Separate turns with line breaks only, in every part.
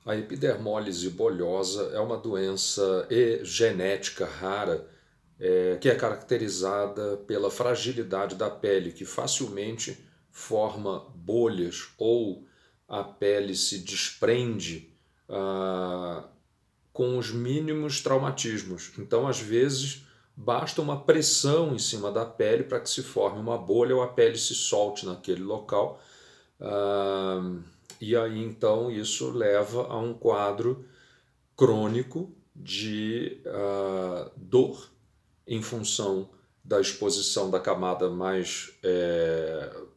A epidermólise bolhosa é uma doença genética rara que é caracterizada pela fragilidade da pele, que facilmente forma bolhas ou a pele se desprende com os mínimos traumatismos. Então, às vezes, basta uma pressão em cima da pele para que se forme uma bolha ou a pele se solte naquele local. Ah, e aí então isso leva a um quadro crônico de dor em função da exposição da camada mais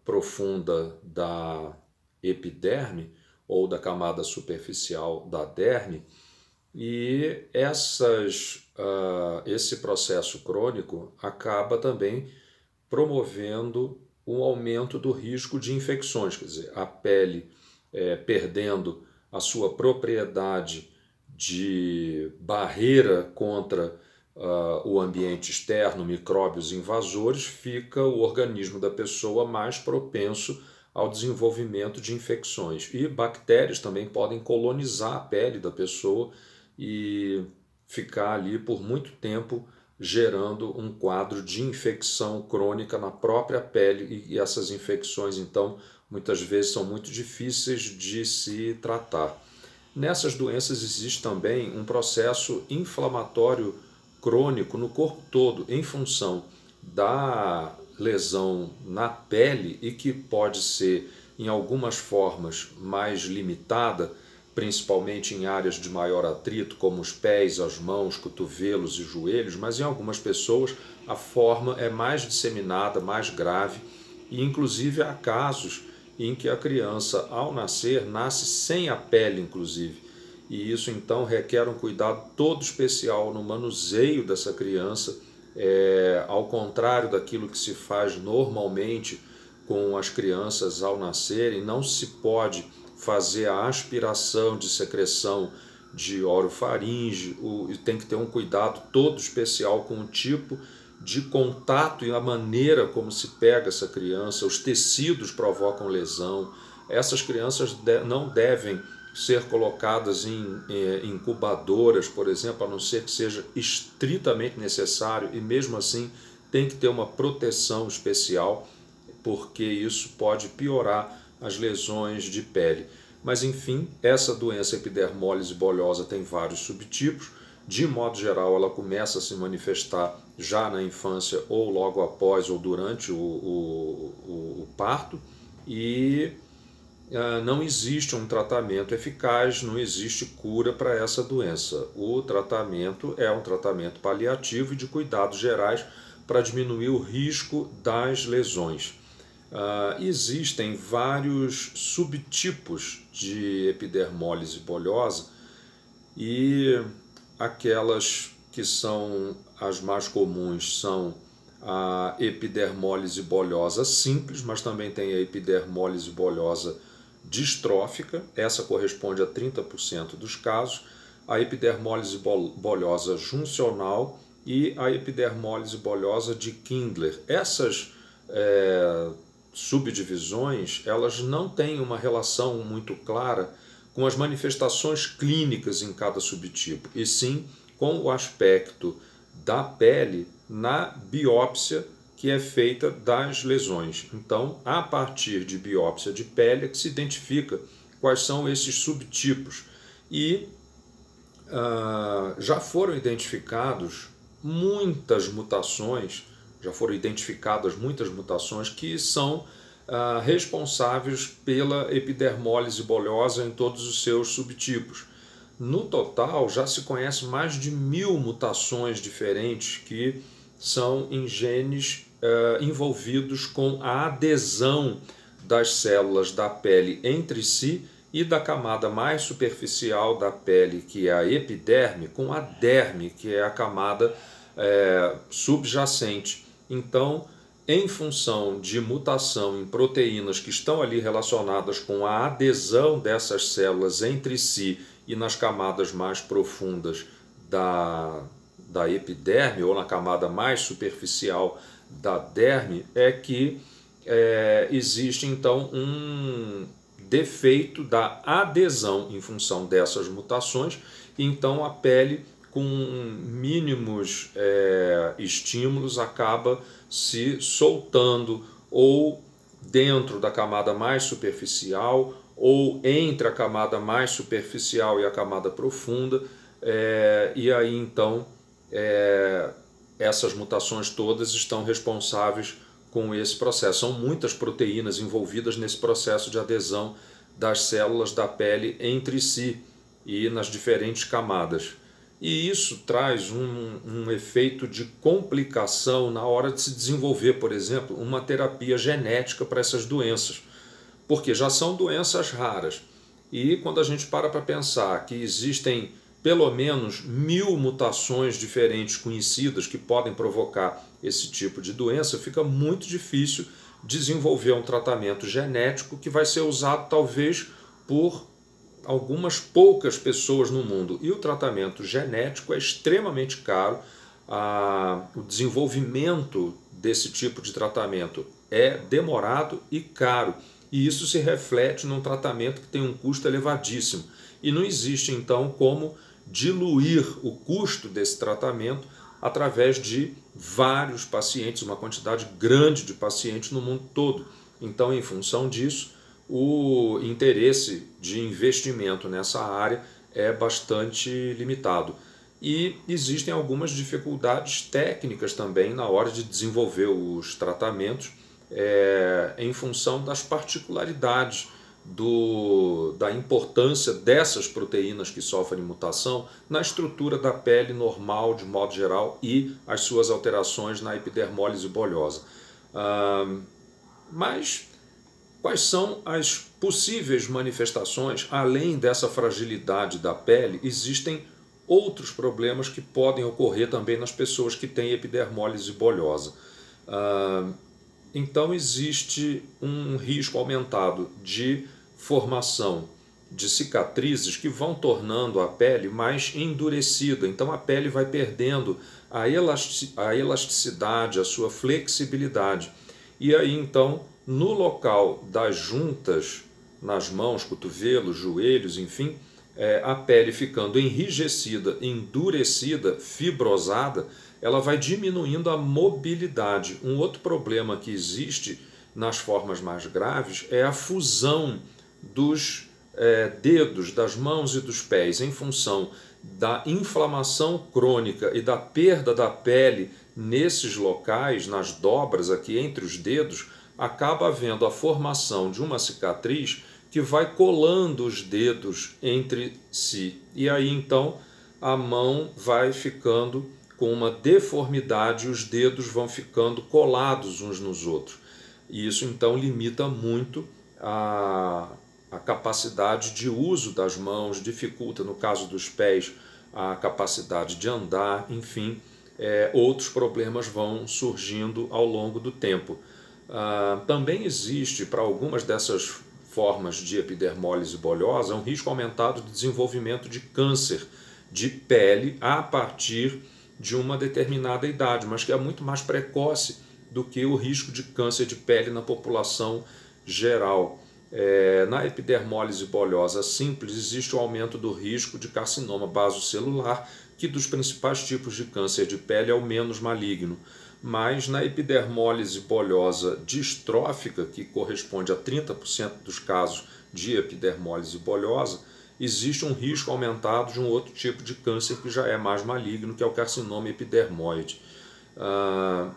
profunda da epiderme ou da camada superficial da derme. E esse processo crônico acaba também promovendo um aumento do risco de infecções, quer dizer, a pele perdendo a sua propriedade de barreira contra o ambiente externo, micróbios invasores, fica o organismo da pessoa mais propenso ao desenvolvimento de infecções. E bactérias também podem colonizar a pele da pessoa e ficar ali por muito tempo gerando um quadro de infecção crônica na própria pele, e essas infecções então muitas vezes são muito difíceis de se tratar. Nessas doenças existe também um processo inflamatório crônico no corpo todo, em função da lesão na pele, e que pode ser em algumas formas mais limitada, principalmente em áreas de maior atrito, como os pés, as mãos, cotovelos e joelhos, mas em algumas pessoas a forma é mais disseminada, mais grave, e inclusive há casos em que a criança, ao nascer, nasce sem a pele, inclusive. E isso então requer um cuidado todo especial no manuseio dessa criança, ao contrário daquilo que se faz normalmente com as crianças ao nascerem. Não se pode fazer a aspiração de secreção de orofaringe, tem que ter um cuidado todo especial com o tipo de contato e a maneira como se pega essa criança. Os tecidos provocam lesão. Essas crianças não devem ser colocadas em incubadoras, por exemplo, a não ser que seja estritamente necessário, e mesmo assim tem que ter uma proteção especial, porque isso pode piorar as lesões de pele. Mas enfim, essa doença epidermólise bolhosa tem vários subtipos. De modo geral, ela começa a se manifestar já na infância, ou logo após ou durante o parto, e não existe um tratamento eficaz, não existe cura para essa doença. O tratamento é um tratamento paliativo e de cuidados gerais para diminuir o risco das lesões. Existem vários subtipos de epidermólise bolhosa, e aquelas que são as mais comuns são a epidermólise bolhosa simples, mas também tem a epidermólise bolhosa distrófica, essa corresponde a 30% dos casos, a epidermólise bolhosa juncional e a epidermólise bolhosa de Kindler. Essas subdivisões, elas não têm uma relação muito clara com as manifestações clínicas em cada subtipo, e sim com o aspecto da pele na biópsia que é feita das lesões. Então, a partir de biópsia de pele é que se identifica quais são esses subtipos. E já foram identificados muitas mutações, já foram identificadas muitas mutações que são responsáveis pela epidermólise bolhosa em todos os seus subtipos. No total, já se conhece mais de 1000 mutações diferentes que são em genes envolvidos com a adesão das células da pele entre si e da camada mais superficial da pele, que é a epiderme, com a derme, que é a camada subjacente. Então, em função de mutação em proteínas que estão ali relacionadas com a adesão dessas células entre si e nas camadas mais profundas da epiderme, ou na camada mais superficial da derme, é que existe então um defeito da adesão em função dessas mutações, então a pele com mínimos estímulos acaba se soltando ou dentro da camada mais superficial ou entre a camada mais superficial e a camada profunda, e aí então essas mutações todas estão responsáveis com esse processo. São muitas proteínas envolvidas nesse processo de adesão das células da pele entre si e nas diferentes camadas. E isso traz um efeito de complicação na hora de se desenvolver, por exemplo, uma terapia genética para essas doenças, porque já são doenças raras. E quando a gente para pensar que existem pelo menos 1000 mutações diferentes conhecidas que podem provocar esse tipo de doença, fica muito difícil desenvolver um tratamento genético que vai ser usado talvez por algumas poucas pessoas no mundo. E o tratamento genético é extremamente caro, o desenvolvimento desse tipo de tratamento é demorado e caro, e isso se reflete num tratamento que tem um custo elevadíssimo. E não existe então como diluir o custo desse tratamento através de vários pacientes, uma quantidade grande de pacientes no mundo todo. Então, em função disso, o interesse de investimento nessa área é bastante limitado. E existem algumas dificuldades técnicas também na hora de desenvolver os tratamentos, em função das particularidades da importância dessas proteínas que sofrem mutação na estrutura da pele normal, de modo geral, e as suas alterações na epidermólise bolhosa. Mas quais são as possíveis manifestações? Além dessa fragilidade da pele, existem outros problemas que podem ocorrer também nas pessoas que têm epidermólise bolhosa. Então existe um risco aumentado de formação de cicatrizes que vão tornando a pele mais endurecida. Então a pele vai perdendo a elasticidade, a sua flexibilidade. E aí então, no local das juntas, nas mãos, cotovelos, joelhos, enfim, a pele ficando enrijecida, endurecida, fibrosada, ela vai diminuindo a mobilidade. Um outro problema que existe nas formas mais graves é a fusão dos dedos, das mãos e dos pés, em função da inflamação crônica e da perda da pele nesses locais, nas dobras aqui entre os dedos, acaba havendo a formação de uma cicatriz que vai colando os dedos entre si. E aí então a mão vai ficando com uma deformidade, os dedos vão ficando colados uns nos outros. E isso então limita muito a capacidade de uso das mãos, dificulta, no caso dos pés, a capacidade de andar, enfim, outros problemas vão surgindo ao longo do tempo. Também existe, para algumas dessas formas de epidermólise bolhosa, um risco aumentado de desenvolvimento de câncer de pele a partir de uma determinada idade, mas que é muito mais precoce do que o risco de câncer de pele na população geral. Na epidermólise bolhosa simples existe o aumento do risco de carcinoma basocelular, que dos principais tipos de câncer de pele é o menos maligno. Mas na epidermólise bolhosa distrófica, que corresponde a 30% dos casos de epidermólise bolhosa, existe um risco aumentado de um outro tipo de câncer que já é mais maligno, que é o carcinoma epidermoide.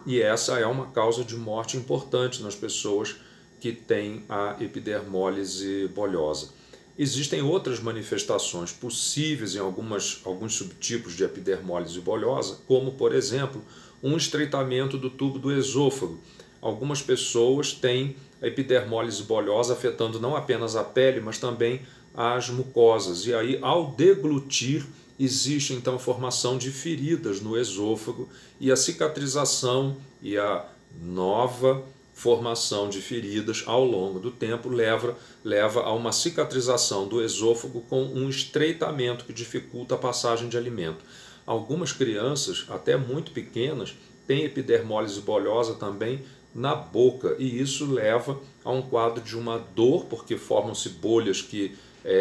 E essa é uma causa de morte importante nas pessoas que têm a epidermólise bolhosa. Existem outras manifestações possíveis em alguns subtipos de epidermólise bolhosa, como, por exemplo, um estreitamento do tubo do esôfago. Algumas pessoas têm a epidermólise bolhosa afetando não apenas a pele, mas também as mucosas. E aí, ao deglutir, existe então a formação de feridas no esôfago e a cicatrização e a nova formação de feridas ao longo do tempo leva a uma cicatrização do esôfago com um estreitamento que dificulta a passagem de alimento. Algumas crianças, até muito pequenas, têm epidermólise bolhosa também na boca, e isso leva a um quadro de uma dor, porque formam-se bolhas que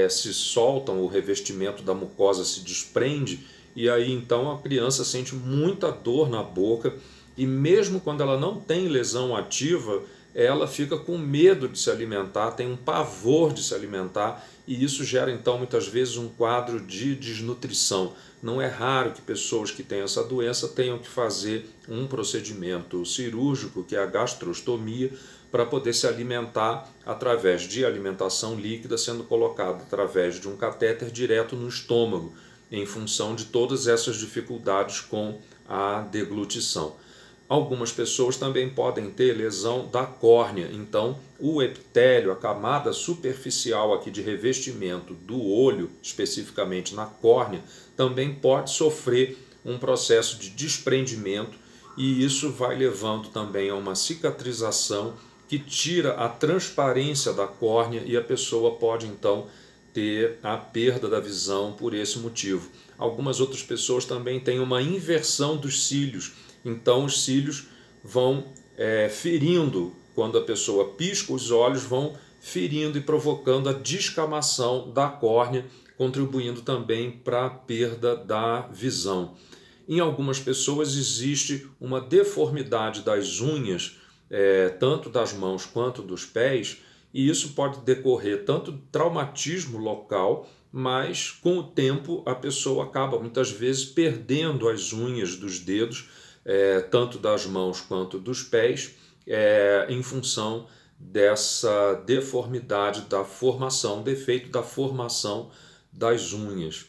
se soltam, o revestimento da mucosa se desprende, e aí então a criança sente muita dor na boca, e mesmo quando ela não tem lesão ativa, ela fica com medo de se alimentar, tem um pavor de se alimentar, e isso gera então muitas vezes um quadro de desnutrição. Não é raro que pessoas que têm essa doença tenham que fazer um procedimento cirúrgico, que é a gastrostomia, para poder se alimentar através de alimentação líquida, sendo colocado através de um catéter direto no estômago, em função de todas essas dificuldades com a deglutição. Algumas pessoas também podem ter lesão da córnea, então o epitélio, a camada superficial aqui de revestimento do olho, especificamente na córnea, também pode sofrer um processo de desprendimento, e isso vai levando também a uma cicatrização que tira a transparência da córnea, e a pessoa pode então ter a perda da visão por esse motivo. Algumas outras pessoas também têm uma inversão dos cílios, então os cílios vão ferindo, quando a pessoa pisca os olhos, vão ferindo e provocando a descamação da córnea, contribuindo também para a perda da visão. Em algumas pessoas existe uma deformidade das unhas, tanto das mãos quanto dos pés, e isso pode decorrer tanto do traumatismo local, mas com o tempo a pessoa acaba muitas vezes perdendo as unhas dos dedos, tanto das mãos quanto dos pés, em função dessa deformidade da formação, defeito da formação das unhas.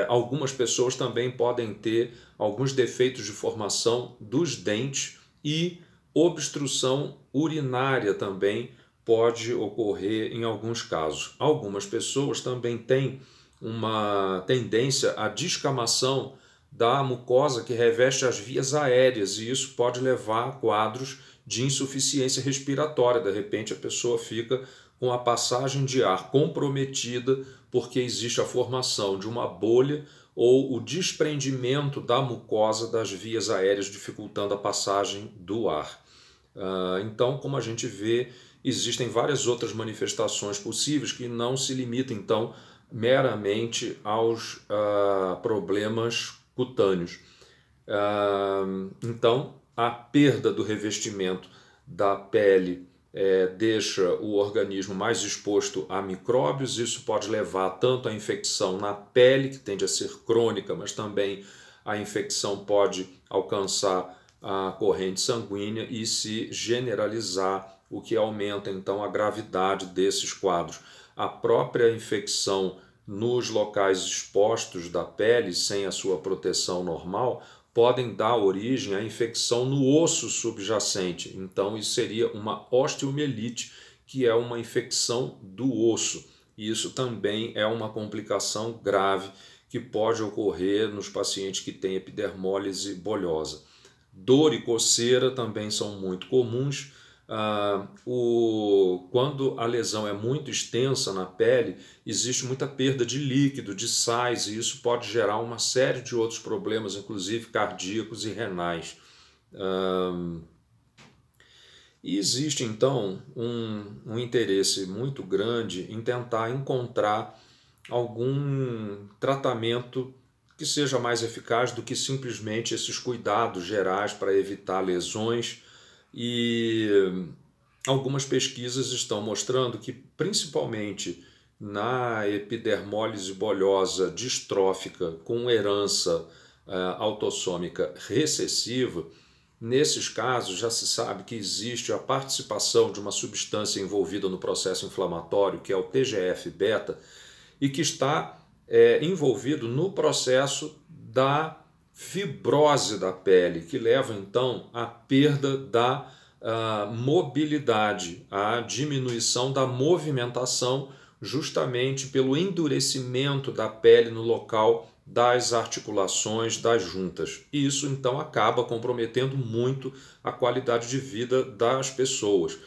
Algumas pessoas também podem ter alguns defeitos de formação dos dentes, e obstrução urinária também pode ocorrer em alguns casos. Algumas pessoas também têm uma tendência à descamação da mucosa que reveste as vias aéreas, e isso pode levar a quadros de insuficiência respiratória. De repente a pessoa fica com a passagem de ar comprometida porque existe a formação de uma bolha ou o desprendimento da mucosa das vias aéreas, dificultando a passagem do ar. Então, como a gente vê, existem várias outras manifestações possíveis que não se limitam então meramente aos problemas cutâneos. Então, a perda do revestimento da pele deixa o organismo mais exposto a micróbios. Isso pode levar tanto à infecção na pele, que tende a ser crônica, mas também a infecção pode alcançar a corrente sanguínea e se generalizar, o que aumenta então a gravidade desses quadros. A própria infecção nos locais expostos da pele, sem a sua proteção normal, podem dar origem à infecção no osso subjacente. Então isso seria uma osteomielite, que é uma infecção do osso. E isso também é uma complicação grave que pode ocorrer nos pacientes que têm epidermólise bolhosa. Dor e coceira também são muito comuns. Quando a lesão é muito extensa na pele, existe muita perda de líquido, de sais, e isso pode gerar uma série de outros problemas, inclusive cardíacos e renais. E existe então um interesse muito grande em tentar encontrar algum tratamento que seja mais eficaz do que simplesmente esses cuidados gerais para evitar lesões. E algumas pesquisas estão mostrando que, principalmente na epidermólise bolhosa distrófica com herança autossômica recessiva, nesses casos já se sabe que existe a participação de uma substância envolvida no processo inflamatório, que é o TGF-beta, e que está envolvido no processo da fibrose da pele, que leva então à perda da mobilidade, à diminuição da movimentação, justamente pelo endurecimento da pele no local das articulações, das juntas. E isso então acaba comprometendo muito a qualidade de vida das pessoas.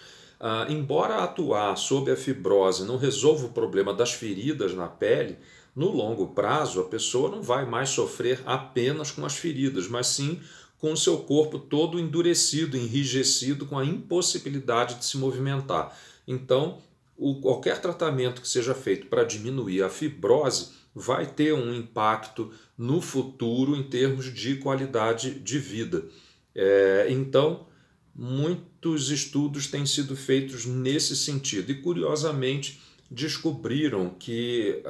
Embora atuar sobre a fibrose não resolva o problema das feridas na pele, no longo prazo a pessoa não vai mais sofrer apenas com as feridas, mas sim com o seu corpo todo endurecido, enrijecido, com a impossibilidade de se movimentar. Então, qualquer tratamento que seja feito para diminuir a fibrose vai ter um impacto no futuro em termos de qualidade de vida. Então, muitos estudos têm sido feitos nesse sentido e, curiosamente, descobriram que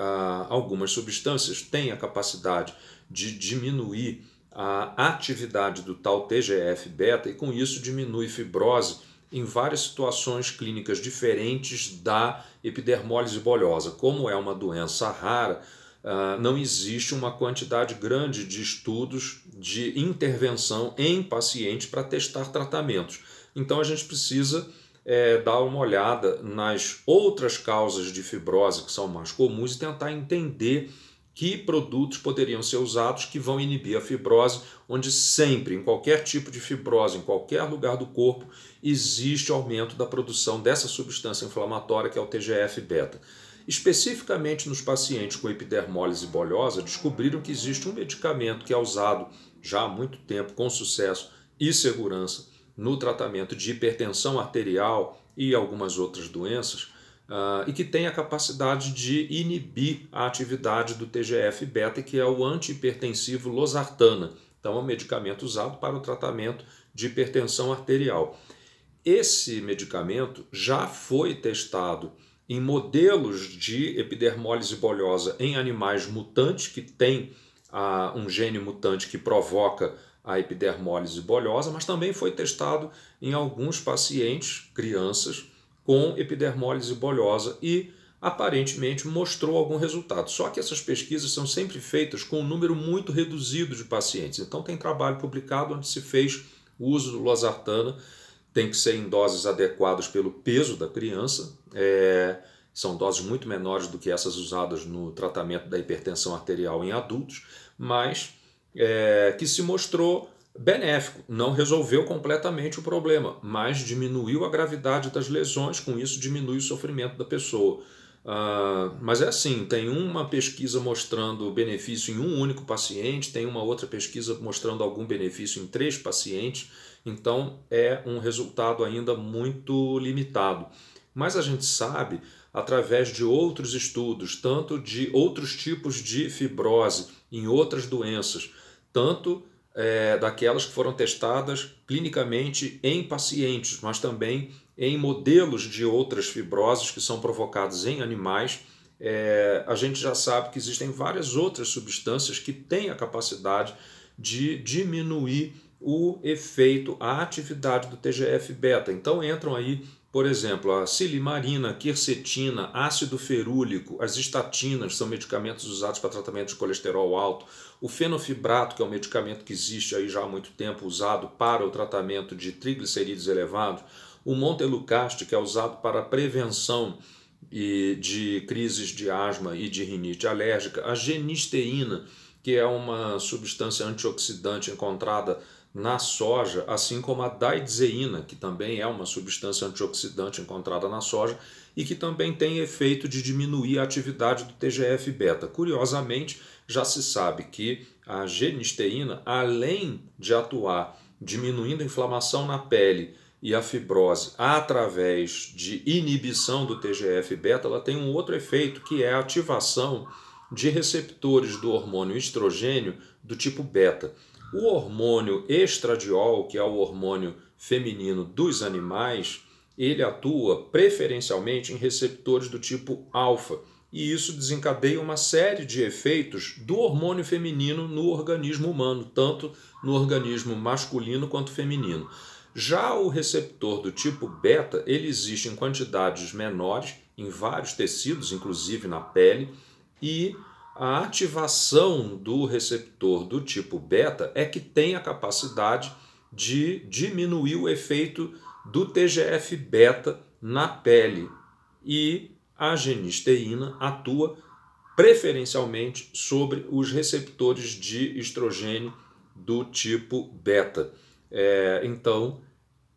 algumas substâncias têm a capacidade de diminuir a atividade do tal TGF-beta e, com isso, diminui fibrose em várias situações clínicas diferentes da epidermólise bulhosa. Como é uma doença rara, não existe uma quantidade grande de estudos de intervenção em pacientes para testar tratamentos. Então a gente precisa dar uma olhada nas outras causas de fibrose que são mais comuns e tentar entender que produtos poderiam ser usados que vão inibir a fibrose, onde sempre, em qualquer tipo de fibrose, em qualquer lugar do corpo, existe aumento da produção dessa substância inflamatória que é o TGF-beta. Especificamente nos pacientes com epidermólise bulhosa, descobriram que existe um medicamento que é usado já há muito tempo com sucesso e segurança no tratamento de hipertensão arterial e algumas outras doenças, e que tem a capacidade de inibir a atividade do TGF-beta, que é o antihipertensivo losartana. Então é um medicamento usado para o tratamento de hipertensão arterial. Esse medicamento já foi testado em modelos de epidermólise bulhosa em animais mutantes que têm um gene mutante que provoca a epidermólise bulhosa, mas também foi testado em alguns pacientes, crianças, com epidermólise bulhosa e aparentemente mostrou algum resultado. Só que essas pesquisas são sempre feitas com um número muito reduzido de pacientes. Então tem trabalho publicado onde se fez o uso do losartana, tem que ser em doses adequadas pelo peso da criança, são doses muito menores do que essas usadas no tratamento da hipertensão arterial em adultos, mas que se mostrou benéfico, não resolveu completamente o problema, mas diminuiu a gravidade das lesões, com isso diminui o sofrimento da pessoa. Mas é assim, tem uma pesquisa mostrando benefício em um único paciente, tem uma outra pesquisa mostrando algum benefício em 3 pacientes, então é um resultado ainda muito limitado. Mas a gente sabe, através de outros estudos, tanto de outros tipos de fibrose em outras doenças, tanto daquelas que foram testadas clinicamente em pacientes, mas também em modelos de outras fibroses que são provocadas em animais, a gente já sabe que existem várias outras substâncias que têm a capacidade de diminuir o efeito, a atividade do TGF-beta. Então entram aí, por exemplo, a silimarina, quercetina, ácido ferúlico, as estatinas, são medicamentos usados para tratamento de colesterol alto, o fenofibrato, que é um medicamento que existe aí já há muito tempo, usado para o tratamento de triglicerídeos elevados, o montelukast, que é usado para a prevenção de crises de asma e de rinite alérgica, a genisteína, que é uma substância antioxidante encontrada na soja, assim como a daidzeína, que também é uma substância antioxidante encontrada na soja e que também tem efeito de diminuir a atividade do TGF-beta. Curiosamente, já se sabe que a genisteína, além de atuar diminuindo a inflamação na pele e a fibrose através de inibição do TGF-beta, ela tem um outro efeito, que é a ativação de receptores do hormônio estrogênio do tipo beta. O hormônio estradiol, que é o hormônio feminino dos animais, ele atua preferencialmente em receptores do tipo alfa, e isso desencadeia uma série de efeitos do hormônio feminino no organismo humano, tanto no organismo masculino quanto feminino. Já o receptor do tipo beta, ele existe em quantidades menores, em vários tecidos, inclusive na pele, e a ativação do receptor do tipo beta é que tem a capacidade de diminuir o efeito do TGF-beta na pele, e a genisteína atua preferencialmente sobre os receptores de estrogênio do tipo beta. Então,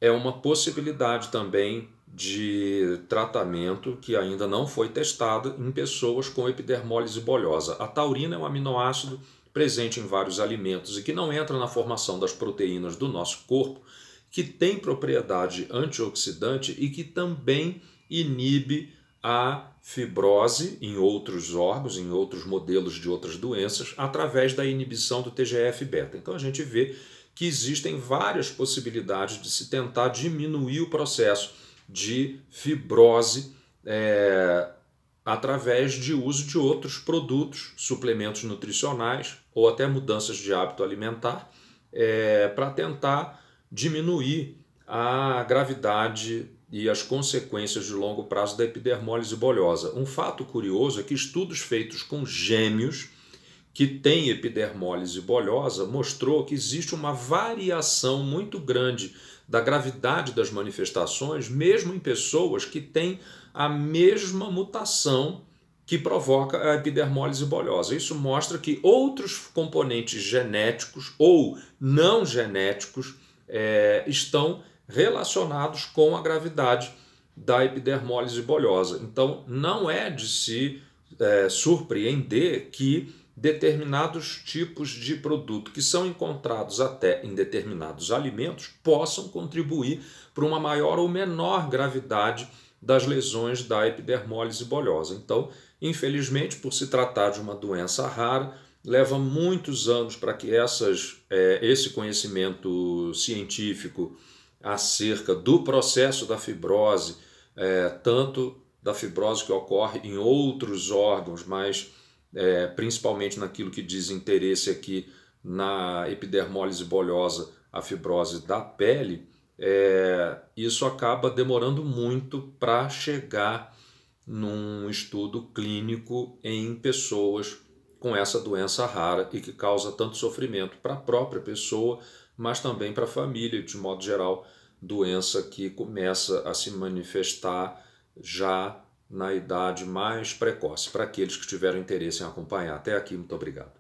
é uma possibilidade também de tratamento que ainda não foi testado em pessoas com epidermólise bulhosa. A taurina é um aminoácido presente em vários alimentos e que não entra na formação das proteínas do nosso corpo, que tem propriedade antioxidante e que também inibe a fibrose em outros órgãos, em outros modelos de outras doenças, através da inibição do TGF-beta. Então a gente vê que existem várias possibilidades de se tentar diminuir o processo de fibrose através de uso de outros produtos, suplementos nutricionais ou até mudanças de hábito alimentar, para tentar diminuir a gravidade e as consequências de longo prazo da epidermólise bolhosa. Um fato curioso é que estudos feitos com gêmeos que têm epidermólise bolhosa mostrou que existe uma variação muito grande da gravidade das manifestações, mesmo em pessoas que têm a mesma mutação que provoca a epidermólise bolhosa. Isso mostra que outros componentes genéticos ou não genéticos estão relacionados com a gravidade da epidermólise bolhosa. Então, não é de se surpreender que determinados tipos de produto que são encontrados até em determinados alimentos possam contribuir para uma maior ou menor gravidade das lesões da epidermólise bolhosa. Então, infelizmente, por se tratar de uma doença rara, leva muitos anos para que esse conhecimento científico acerca do processo da fibrose, tanto da fibrose que ocorre em outros órgãos, mas principalmente naquilo que diz interesse aqui na epidermólise bolhosa, a fibrose da pele, isso acaba demorando muito para chegar num estudo clínico em pessoas com essa doença rara e que causa tanto sofrimento para a própria pessoa, mas também para a família, de modo geral, doença que começa a se manifestar já na idade mais precoce. Para aqueles que tiveram interesse em acompanhar. Até aqui, muito obrigado.